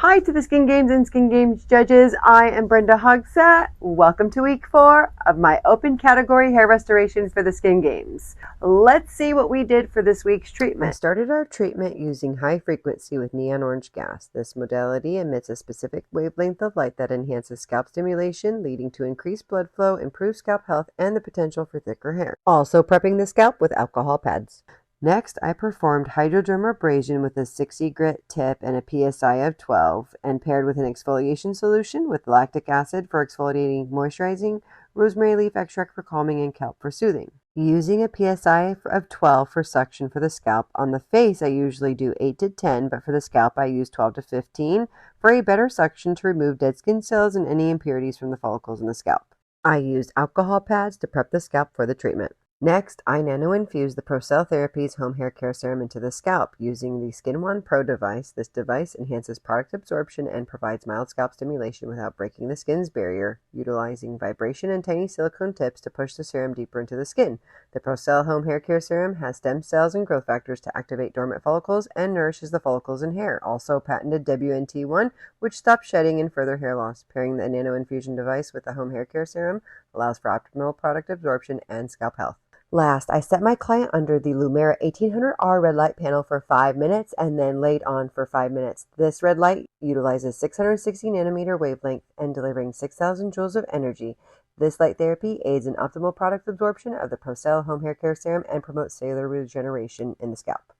Hi to the Skin Games and Skin Games judges. I am Brenda Hogsett. Welcome to week 4 of my open category hair restoration for the Skin Games. Let's see what we did for this week's treatment. I started our treatment using high frequency with neon orange gas. This modality emits a specific wavelength of light that enhances scalp stimulation, leading to increased blood flow, improved scalp health, and the potential for thicker hair. Also prepping the scalp with alcohol pads. Next, I performed dermabrasion with a 60 grit tip and a PSI of 12 and paired with an exfoliation solution with lactic acid for exfoliating, moisturizing, rosemary leaf extract for calming, and kelp for soothing. Using a PSI of 12 for suction for the scalp. On the face, I usually do 8 to 10, but for the scalp, I use 12 to 15 for a better suction to remove dead skin cells and any impurities from the follicles in the scalp. I used alcohol pads to prep the scalp for the treatment. Next, I nano infused the Procell Therapies Home Hair Care Serum into the scalp using the Skin One Pro device. This device enhances product absorption and provides mild scalp stimulation without breaking the skin's barrier, utilizing vibration and tiny silicone tips to push the serum deeper into the skin. The Procell Home Hair Care Serum has stem cells and growth factors to activate dormant follicles and nourishes the follicles in hair. Also patented WNT1, which stops shedding and further hair loss. Pairing the nano infusion device with the Home Hair Care Serum allows for optimal product absorption and scalp health. Last, I set my client under the Lumara 1800R red light panel for 5 minutes and then laid on for 5 minutes. This red light utilizes 660 nanometer wavelength and delivering 6,000 joules of energy. This light therapy aids in optimal product absorption of the Procell Home Hair Care Serum and promotes cellular regeneration in the scalp.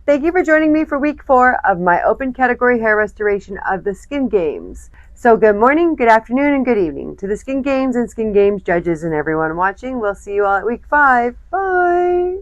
Thank you for joining me for week 4 of my open category hair restoration of the Skin Games. So good morning, good afternoon, and good evening to the Skin Games and Skin Games judges and everyone watching. We'll see you all at week 5. Bye!